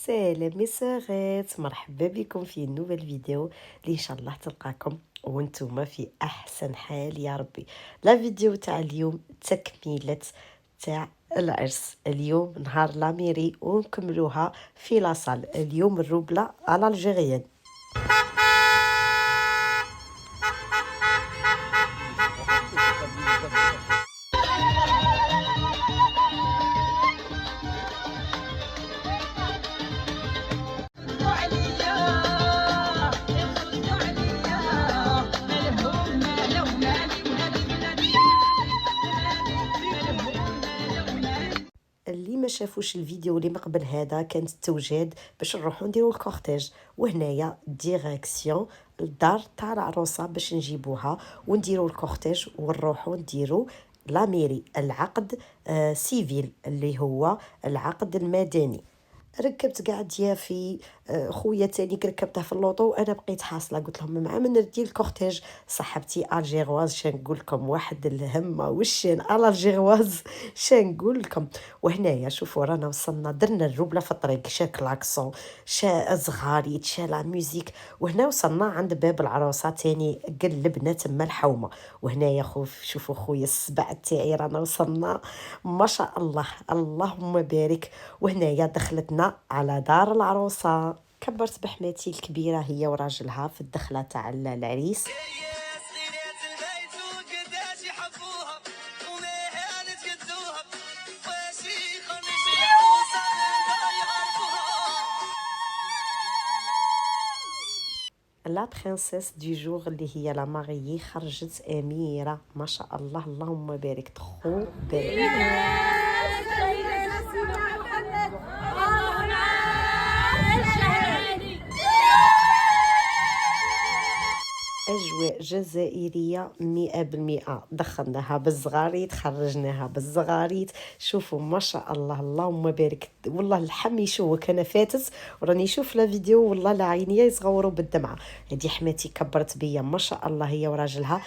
سلام صغيرات، مرحبا بكم في نوفيل فيديو اللي ان شاء الله تلقاكم وانتم في احسن حال يا ربي. لا فيديو تاع اليوم تكمله تاع العرس. اليوم نهار لاميري ونكملوها في لاصال. اليوم الروبله على الجيريان. اللي ما شافوش الفيديو اللي ما قبل هذا كانت التوجيد باش نروحو نديرو الكورتيج، وهنايا ديريكسيون الدار تاع العروسه باش نجيبوها ونديرو الكورتيج ونروحو نديرو لاميري العقد سيفيل اللي هو العقد المدني. ركبت قاع ديافي، خويا تاني ركبته في اللوطو وانا بقيت حاصله. قلت لهم مع من ندير الكورتيج صاحبتي الجيرواز شنقول لكم واحد الهمه والشين الجيرواز شنقول لكم. وهنايا شوفوا رانا وصلنا درنا الروبله في الطريق، شا كلاكسون شا زغاريت شا لا ميوزيك. وهنا وصلنا عند باب العروسه تاني قلبنا تما الحومه. وهنايا شوفوا خويا السبع تاعي رانا وصلنا ما شاء الله اللهم بارك. وهنايا دخلتنا على دار العروسه. كبرت بحماتي الكبيره هي وراجلها في الدخله تاع العريس. لا برنسيس دي جور اللي هي لا ماريي خرجت اميره ما شاء الله اللهم بارك تخو بارك. أجواء جزائرية 100%. دخلناها بالزغاريت خرجناها بالزغاريت. شوفوا ما شاء الله اللهم بارك. والله الحم يشوك أنا فاتت وراني شوف لا فيديو والله لا عيني يصغوروا بالدمعة. هذه حماتي كبرت بيا ما شاء الله هي وراجلها.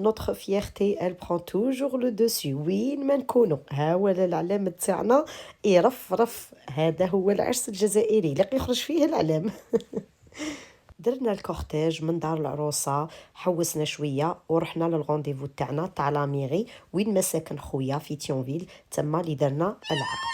notre fierté elle prend toujours le dessus وين ما نكونوا. ها هو العلام تاعنا يرفرف. هذا هو العرس الجزائري اللي يخرج فيه العلام. درنا الكورتيج من دار العروسه، حوسنا شويه ورحنا للغونديفو تاعنا تاع لاميري وين ما ساكن خويا في تيونفيل تما اللي درنا العقد.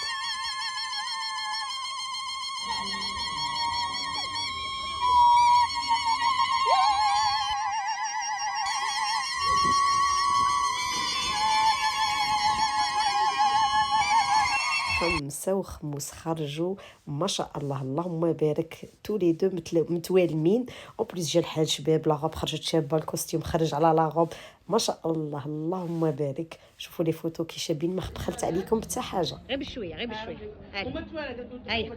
خمسة وخمس خرجوا ما شاء الله اللهم بارك تولي دو متوالمين. او بليس جا الحال شباب لاغوب خرجت شابه الكوستيم خرج على لاغوب ما شاء الله اللهم بارك. شوفوا لي فوتو كي شابين ما بخلت عليكم حتى حاجه. غير بشويه غير بشويه. هاي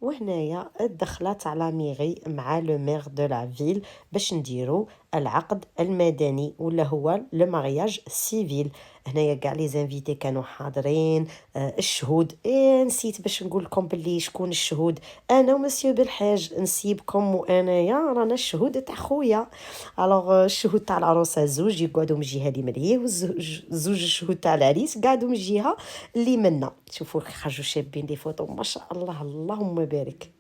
وهنايا الدخلات على ميغي مع لو ميغ دو لا فيل باش نديرو العقد المدني ولا هو لو مارياج سيفيل. هنايا كاع لي زانفيتي كانوا حاضرين. الشهود نسيت باش نقول لكم باللي شكون الشهود. انا ومسيو بالحاج نسيبكم وانايا رانا الشهود تاع خويا. الوغ الشهود تاع العروسه زوج يقعدوا من الجهه اللي من هي وزوج الشهود تاع العريس قعدوا من الجهه اللي منا. شوفوا خرجوا شابين لي فوتو ما شاء الله اللهم بارك.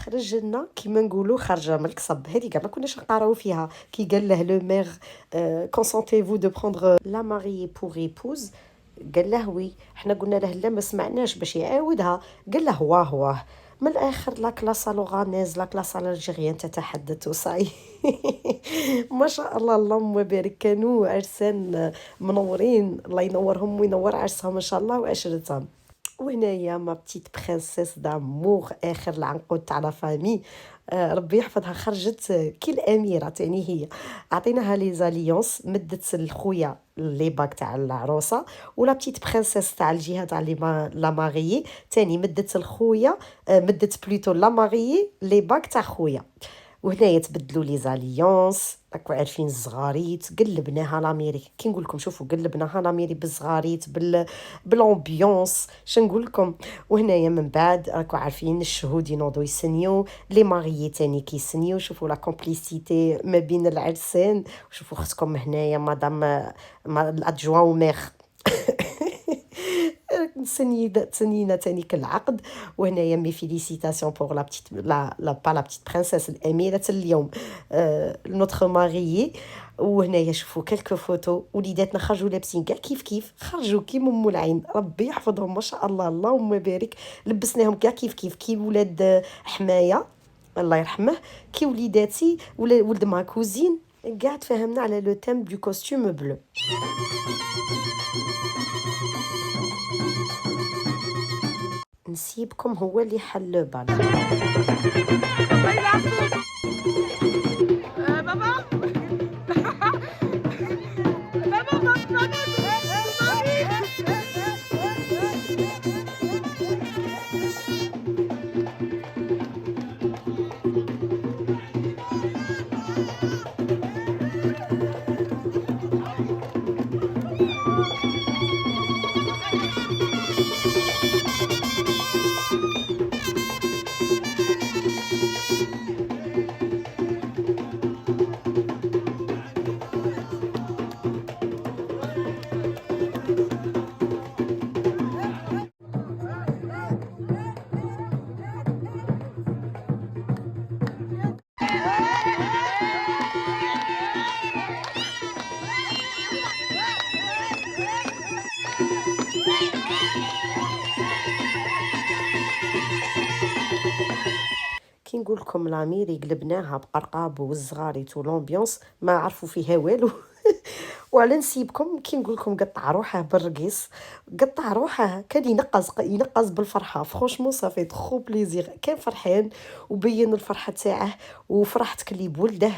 خرج لنا كيما نقولوا خرجه من القصب. هذه كاع ما كناش نقراو فيها كي قال له لو مير كونسونتيفو دو بروندر لا ماري بور ايبوز. قال له وي، حنا قلنا له لا ما سمعناش باش يعاودها. قال له واه من الاخر لا كلاس لوغانيز لا كلاس الجيريان تتحدث صاي. ما شاء الله اللهم بارك، كانوا عرسان منورين، الله ينورهم وينور عرسهم ان شاء الله وعشرتهم. وهنايا ما بتيت برنسيس دامور اخر العنقود تاع لا فامي، ربي يحفظها، خرجت كي الاميره تاني. هي عطيناها لي زاليونس، مدت الخويا لي باك تاع العروسه، ولا بتيت برنسيس تاع الجهه تاع لا ماريي تاني مدت الخويا، مدت بلوتو لا ماريي لي باك تاع خويا. وهنايا تبدلوا لي زاليونس، راكو عارفين الزغاريت قلبناها لاميري. كي نقول لكم شوفوا قلبناها لاميري بالزغاريت بالامبيونس شنقول لكم. وهنايا من بعد راكو عارفين الشهود ينوضوا يسنيو، لي ماريي تاني كيسنيو. شوفوا لا كومبليسيتي ما بين العرسان. وشوفوا اختكم هنايا مدام الادجوان ومير تسنينا تاني كالعقد. وهنايا مي فيليسيتاسيون بور لا بتيت لا با لا بتيت برنسيس الاميره اليوم، نوتخ ماريي. وهنايا شوفوا كلكو فوتو، وليداتنا خرجوا لابسين كاع كيف خرجوا كيما ام العين، ربي يحفظهم ما شاء الله اللهم بارك. لبسناهم كاع كيف ولاد حمايه الله يرحمه، كي وليداتي ولد ما كوزين، قاعد فهمنا على لو تيم دو كوستيم بلو. نسيبكم هو اللي حل بال. كي نقول لكم لاميري قلبناها بقرقاب والزغاريت والامبيونس ما عرفوا فيها والو. وعلى نسيبكم كي نقول لكم قطع روحه بالرقيص، قطع روحه كان ينقز بالفرحه. فرانشمون صافي ترو بليزير، كان فرحان وبين الفرحه تاعه. وفرحت كلي بولده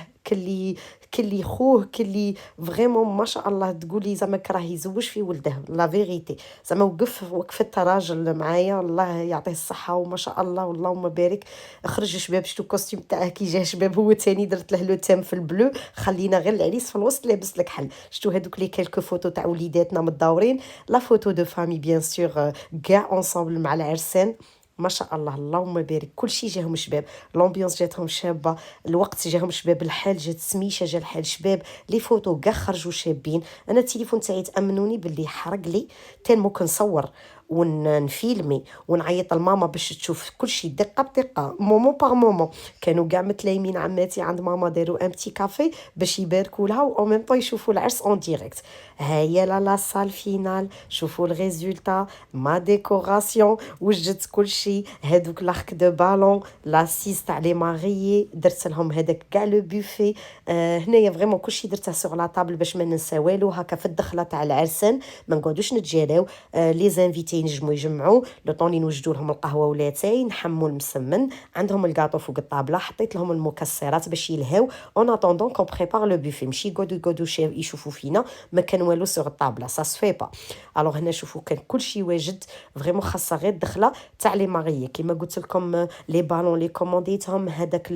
كلي خوه كلي فريمون ما شاء الله. تقولي زعما كراه يزوج في ولده لا فيريتي، زعما وقفت راجل معايا الله يعطيه الصحه وما شاء الله واللهم بارك. خرج شباب شتو كوستيم تاعه كي جا شباب، هو تاني درت له لو تيم في البلو، خلينا غير العريس في الوسط لابس لك حل. شتو هذوك لي كلكو فوتو تاع وليداتنا متداورين، لا فوتو دو فامي بيان سور كاع اونصامبل مع العرسان ما شاء الله اللهم بارك. كل شيء جاهم شباب، لومبيونس جاتهم شابه، الوقت جاهم شباب، الحال جات سميشه، جا الحال شباب، لي فوتو كاع خرجوا شابين. انا التليفون تاعي تامنوني باللي حرق لي تالمو كنصور ونفيلمي ونعيط لماما باش تشوف كل شيء دقه بدقه مومون باغ مومون. كانوا كاع متلايمين عماتي عند ماما داروا ان بتي كافي باش يباركوا لها و ميم طون يشوفوا العرس اون ديريكت. هيا لا سال فينال، شوفوا الريزولتا ما ديكوراسيون، وجدت كل شيء. هذوك لاخك دو بالون لاسيس تاع لي ماريي، درت لهم هذاك كاع لو بوفي. هنايا فريمون كل شيء درته سوغ لا طابل باش ما ننسى والو. هكا في الدخله تاع العرسان ما نقعدوش نتجالاو، لي زانفيتي ينجموا يجمعوا لو طون نوجدوا لهم القهوه ولا تاي، نحموا المسمن عندهم الكاطو فوق الطابله، حطيت لهم المكسرات باش يلهاو اون اتوندون كون بريبار لو بوفي. ماشي يقعدوا يشوفوا فينا، ما كان والو سوغ الطابله سا سفي با. الوغ هنا شوفوا كان كل شيء واجد فريمون، خاصه غير الدخله تاع لي ماريي كيما قلت لكم. لي بالون لي كومونديتهم، هذاك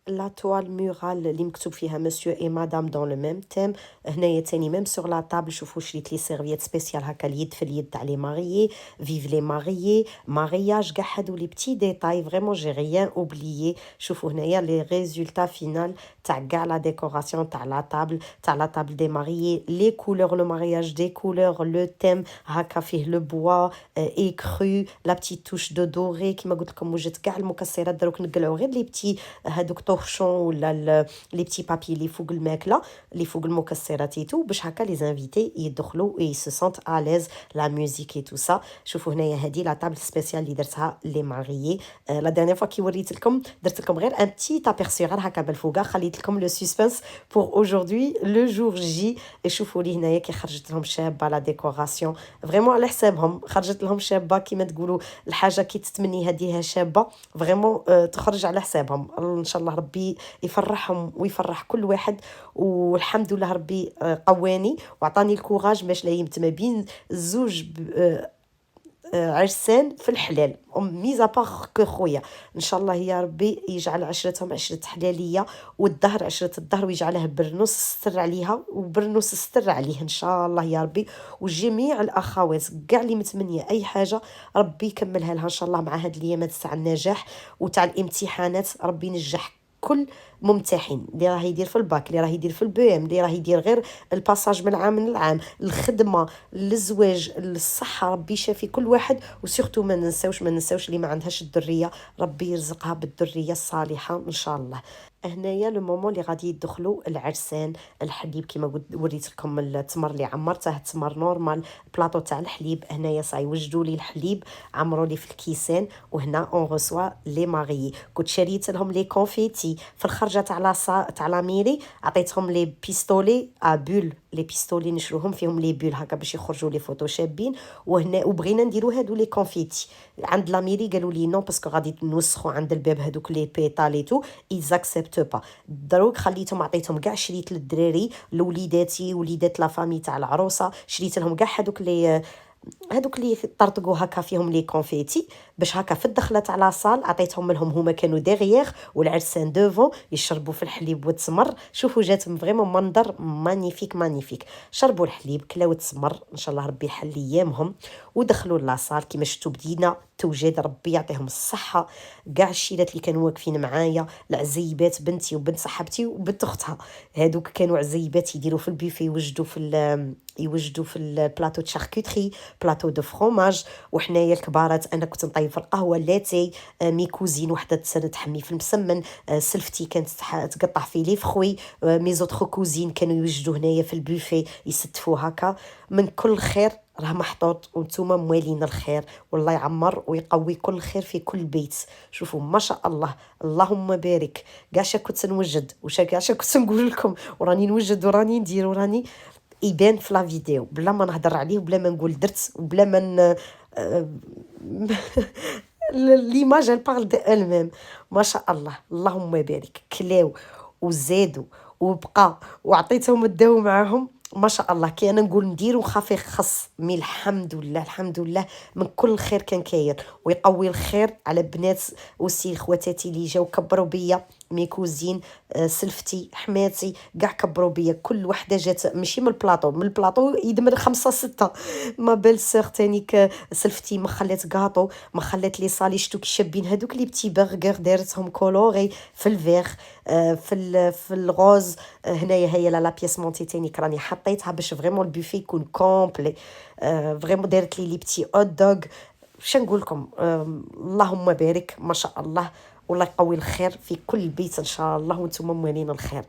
لا توال مورال اللي مكتوب فيها مسيو اي مدام دون لو ميم تيم. هنايا تاني ميم سور لا طابل شوفوا شريت لي سيرفييت سبيسيال هكا اليد في اليد تاع لي ماريي فيف لي ماريي مارياج كاع هادو لي بتي ديتاي فريمون جي ريان اوبليي. شوفوا هنايا لي ريزولتا فينال تاع كاع لا ديكوراسيون تاع لا طابل دي ماريي لي كولور لو مارياج دي كولور لو تيم هكا فيه لو بوا ايكرو لا بتي توش دو دوري كيما قلت لكم وجدت كاع المكسرات دروك نقلعوا غير لي بتي هادوك طوشون ولا لي بتي بابي لي فوق الماكله لي فوق المكسرات ايتو باش هكا لي زانفيتي يدخلوا اي سو سونت اليز لا ميوزيك اي تو سا. شوفوا هنايا هذه لا طابل سبيسيال اللي درتها لي ماريي. لا دانيير فوا كي وريت لكم درت لكم غير ان بتي تابيرسي غير هكا بالفوقه خليت لكم لو سسبنس بور اودجوردي لو جور جي. شوفوا لي هنايا كي خرجت لهم شابه لا ديكوراسيون فريمون على حسابهم خرجت لهم شابه كيما تقولوا الحاجه كي تتمني هديها شابه فريمون تخرج على حسابهم. ان شاء الله ربي يفرحهم ويفرح كل واحد والحمد لله ربي قواني وعطاني الكوراج باش لايمت ما بين زوج عرسان في الحلال ميزا باغ كو خويا. ان شاء الله يا ربي يجعل عشرتهم عشره حلاليه والدهر عشره الدهر ويجعلها برنوس ستر عليها وبرنوس ستر عليه ان شاء الله يا ربي. وجميع الاخوات كاع اللي متمنيه اي حاجه ربي يكملها لها ان شاء الله مع هاد الايامات تاع النجاح وتاع الامتحانات ربي ينجح كل ممتحن اللي راه يدير في الباك اللي راه يدير في البي ام اللي راه يدير غير الباساج من عام لعام الخدمه الزواج الصحه ربي يشافي كل واحد. وسورتو ما ننساوش اللي ما عندهاش الذريه ربي يرزقها بالذريه الصالحه ان شاء الله. هنايا لو مومون اللي غادي يدخلوا العرسان الحليب كيما قلت وريت لكم التمر اللي عمرته تمر نورمال بلاطو تاع الحليب. هنايا صاي وجدوا لي الحليب عمروا لي في الكيسان وهنا اون ريسوا لي ماريي. كنت شريت لهم لي كونفيتي في الخرجه تاع لا ميري عطيتهم لي بيستولي ا بول لي بيستولي نشروهم فيهم لي بول هكا باش يخرجوا لي فوتو شابين. وهنا وبغينا نديروا هادو لي كونفيتي عند لا ميري قالوا لي نو باسكو غادي نوسخوا عند الباب هادوك لي بيتاليتو ايزاكسبت با. دروك خليتهم عطيتهم كاع شريت للدراري لوليداتي وليدات لا فامي تاع العروسه شريت لهم كاع هادوك اللي طرطقوا هكا فيهم لي كونفيتي باش هكا في الدخله تاع لاصال عطيتهم لهم هما كانوا ديغيير والعرسان دوفون يشربوا في الحليب والتمر. شوفوا جاتهم فريمون منظر مانيفيك شربوا الحليب كلاو التمر ان شاء الله ربي يحل ايامهم ودخلوا لاصال كيما شفتوا بدينا توجد ربي يعطيهم الصحه. كاع الشيلات اللي كانوا واقفين معايا العزيبات بنتي وبنت صاحبتي وبنت اختها هادوك كانوا عزيبات يديروا في البيفي يوجدوا في البلاطو د شاركوتري بلاطو دو فروماج. وحنايا الكبارات انا كنت نطيب في القهوه لاتي مي كوزين وحده تحمي في المسمن سلفتي كانت تقطع في لي فخوي مي زوتر كوزين كانوا يوجدوا هنايا في البوفي يستفوا هكا من كل خير راه محطوط وانتوما موالين الخير والله يعمر ويقوي كل خير في كل بيت. شوفوا ما شاء الله اللهم بارك كاع كنت نوجد كاع كنت نقول لكم وراني نوجد وراني ندير وراني يبان في لا فيديو بلا ما نهضر عليه وبلا ما نقول درت وبلا ما ليماج البارل دو الميم ما شاء الله اللهم بارك كلاو وزادوا وبقى وعطيتهم الداو معاهم ما شاء الله. كي انا نقول ندير وخاف يخص مي الحمد لله من كل خير كان كاين ويقوي الخير على بنات وسي خواتاتي اللي جاو كبروا بيا مي كوزين سلفتي حماتي كاع كبروا بيا كل وحده جات ماشي من البلاطو يدمر 5-6 ما بال سيغ تانيك سلفتي ما خلات غاطو ما خلات لي صالي شتو كي شابين هذوك لي بتي برغر دارتهم كولوري في الفيغ في الغوز. هنايا هي لا بياس مونتي تانيك راني حطيتها باش فريمون البوفي يكون كومبلي فريمون دارت لي بتي هوت دوغ. واش نقول لكم اللهم بارك ما شاء الله والله يقوي الخير في كل بيت ان شاء الله وانتم موالين الخير.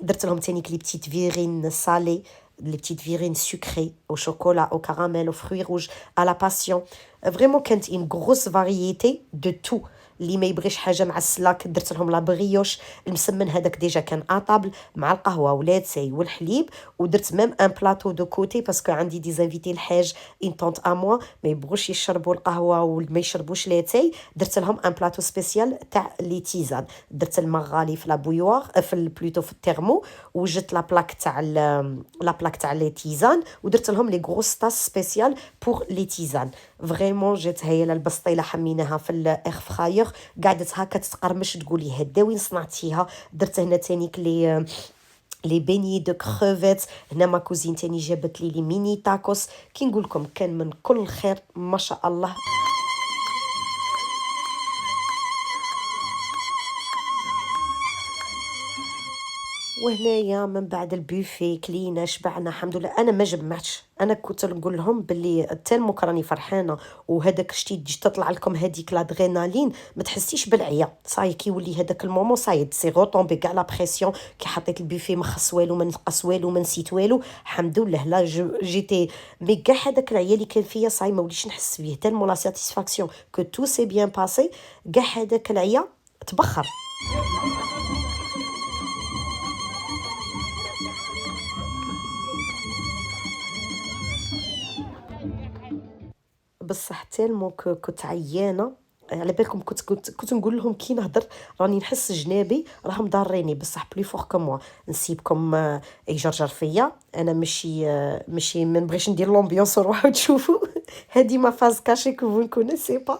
درت لهم تاني لي بتيت فيغين سالي لي بتيت فيغين سكري او شوكولا او كراميل او فروي روج على باسيون فريمون كانت ان غروس فارييتي دو تو اللي ما يبغيش حاجه معسله درت لهم لا بريوش المسمن هذاك ديجا كان اطابل مع القهوه ولاتسي والحليب ودرت ميم ان بلاطو دو كوتي باسكو عندي دي زانفيتي الحاج ان طونط ا موا ما يبغوش يشربوا القهوه وما يشربوش لاتاي درت لهم ان بلاطو سبيسيال تاع لي تيزان. درت المغالي في لا بويوار في بلوتو في التيرمو وجدت لا بلاك تاع لي تيزان ودرت لهم لي غروس طاس سبيسيال بور لي تيزان فريمون جات هايله البسطيله حميناها في الاير فراير بيان سور قعدت هكا تتقرمش تقولي هدا وين صنعتيها. درت هنا تانيك لي بيني دو كروفيت. هنا ما كوزين تاني جابت لي ميني تاكوس. كي نقول لكم كان من كل خير ما شاء الله. وهنايا من بعد البوفي كلينا شبعنا الحمد لله. انا ما جمعتش، انا كنت نقول لهم باللي تالمو راني فرحانه وهذاك شتي تجي تطلع لكم هذيك لادرينالين ما تحسيش بالعيا صاي كي يولي هذاك المومون صاي سي غوطومبي كاع لا بريسيون. كي حطيت البوفي ما خص والو ما نقص والو ما نسيت والو الحمد لله. لا جيتي مي كاع هذاك العيا اللي كان فيا صاي ما وليش نحس بيه تالمو لا ساتيسفاكسيون كو تو سي بيان باسي. كاع هذاك العيا تبخر. بصح تالمو كنت عيانه على بالكم. كنت نقول لهم كي نهضر راني نحس جنابي راهم ضاريني بصح بلي فوق كو نسيبكم يجرجر فيا. انا ماشي ما نبغيش ندير لومبيونس وروحوا تشوفوا. هذه ما فاز كاشي كو فو نكونيسي با.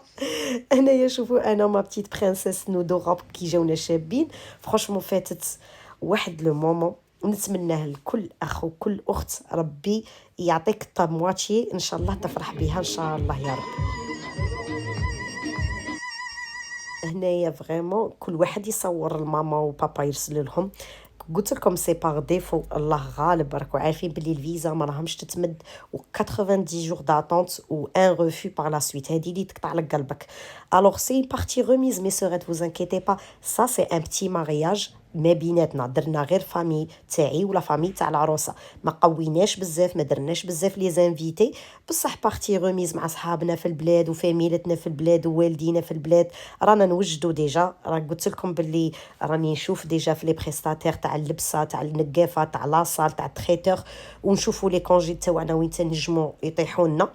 انايا شوفوا انا ما بتيت برانسيس نو دوغاب كي جاونا شابين فرانشمون فاتت واحد لو مومون. ونتمناه لكل اخ وكل اخت ربي يعطيك الطمواتي ان شاء الله تفرح بها ان شاء الله يا رب. هنايا فريمون كل واحد يصور الماما وبابا يرسل لهم. قلت لكم سي باغ ديفو الله غالب راكو عارفين بلي الفيزا ما راهمش تتمد و 90 جور داتونت و ان ريفو بار لا سويت. هادي اللي تقطع لك قلبك. الوغ سي بارتي ريميز مي سوريت فوز انكيتي با سا سي ان بتي مارياج ما بيناتنا. درنا غير فامي تاعي ولا فامي تاع العروسه ما قويناش بزاف ما درناش بزاف لي زانفيتي بصح بارتي ريميز مع صحابنا في البلاد وفاميلتنا في البلاد ووالدينا في البلاد. رانا نوجدوا ديجا. راه قلت لكم باللي راني نشوف ديجا في لي بريستاتير تاع اللبسه تاع النقافه تاع لاصال تاع التريتور ونشوفوا لي كونجي تاعنا وين تنجموا يطيحوا لنا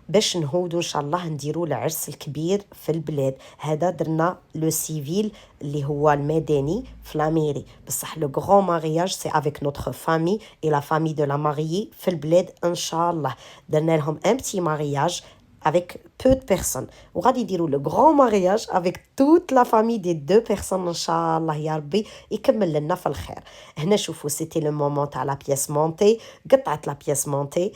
باش نهودو ان شاء الله نديروا العرس الكبير في البلاد. هذا درنا لو سيفيل اللي هو المدني في لاميري بصح لو غران مارياج سي افيك نوتر فامي اي لا فامي دو لا ماريي في البلاد ان شاء الله. درنا لهم ان بتي مارياج avec peu de personnes وغادي يديروا le grand mariage avec toute la famille des deux personnes ان شاء الله يا ربي يكمل لنا في الخير. هنا شوفوا سيتي لو مومون تاع لا بياس مونتي. قطعت لا بياس مونتي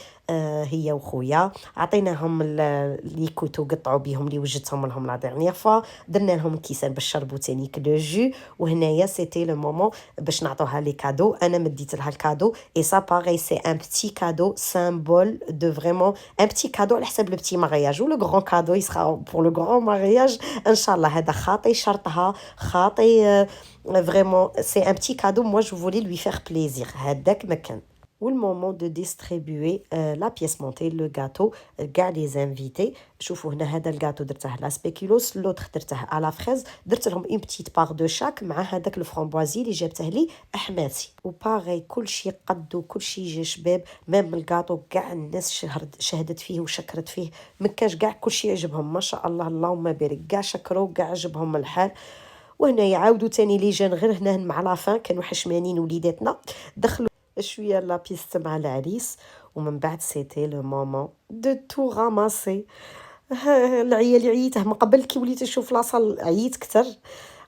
هي وخويا عطيناهم لي كوتو قطعوا بيهم اللي وجدتهم لهم لا ديرنيير فوا. درنا لهم كيسان باش شربوا تاني لو جو. وهنايا سيتي لو مومون باش نعطوها لي كادو. انا مديت لها الكادو اي سا باغي سي ان بتي كادو سامبول دو فريمون ان بتي كادو على حساب لو بتي مارياج و لو غران كادو يسرا بور لو غران مارياج ان شاء الله. هذا خاطي شرطها خاطي فريمون سي ان بتي كادو moi je voulais lui faire plaisir هذاك مكان. والمومون دو ديستريبيوي لا بيس مونتي لو غاتو كاع لي زانفيتي. شوفوا هنا هذا الغاتو درته لا سبيكيلوس لوتر درته على فريز. درت لهم اون بتيت بار دو شاك مع هذاك الفرامبوازي اللي جابته لي احماتي. وباغي كلشي قد وكلشي جا شباب ميم الغاتو كاع الناس شهدت فيه وشكرت فيه ما كاش كاع كلشي عجبهم ما شاء الله اللهم بارك. كاع شكروا كاع عجبهم الحال. وهنا يعاودوا تاني لي جان غير هنا مع لافان كانوا حشمانين وليداتنا دخلوا شويه لا بيست مع العريس. ومن بعد سيتي لو مومون دو تو راماسي. العيال عييته من قبل كي وليت نشوف لاصال عييت كتر.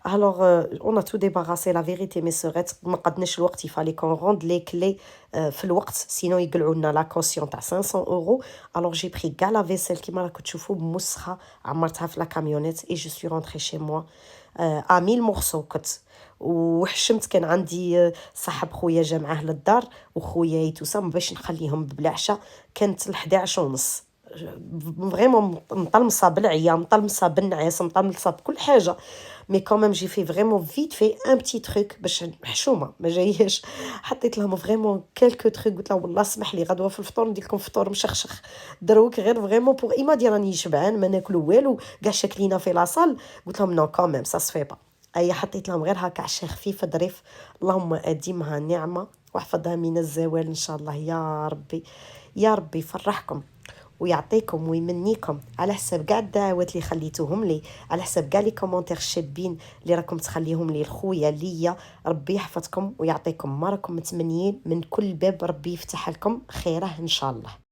الوغ اون ا تو ديباراسي لا فيريتي مي سوريت ما قدناش الوقت يفالي كون روند لي كلي في الوقت سينو يقلعوا لنا لا كوسيون تاع 500 اورو. الوغ جي بري كاع لا فيسيل كيما راكم تشوفوا بمسخه عمرتها في لا كاميونيت اي جو سوي رونتري شي موا ا 1000 مورسو كنت وحشمت. كان عندي صاحب خويا جا معاه للدار وخويا يتوسا باش نخليهم بالعشاء. كانت 11:30 فريمون مطلمصه بالعيا مطلمصه بالنعاس مطلمصه بكل حاجه. مي كوميم جي في فريمون فيت في ان بتي تروك باش حشومه ما جاياش. حطيت لهم فريمون كالكو تروك قلت له والله اسمح لي غدوه في الفطور ندير لكم فطور مشخشخ دروك غير فريمون بوغ ايما دي راني شبعان ما ناكلو والو كاع شاكلينا في لاصال. قلت لهم نو كوميم سا سفي با. اي حطيت لهم غير هكا عشاء خفيف ظريف. اللهم اديمها نعمه واحفظها من الزوال ان شاء الله يا ربي. يا ربي يفرحكم ويعطيكم ويمنيكم على حساب كاع الدعوات اللي خليتوهم لي على حساب كاع لي كومونتير شابين اللي راكم تخليهم لي الخويا ليا. ربي يحفظكم ويعطيكم ما راكم متمنيين من كل باب ربي يفتح لكم خيره ان شاء الله.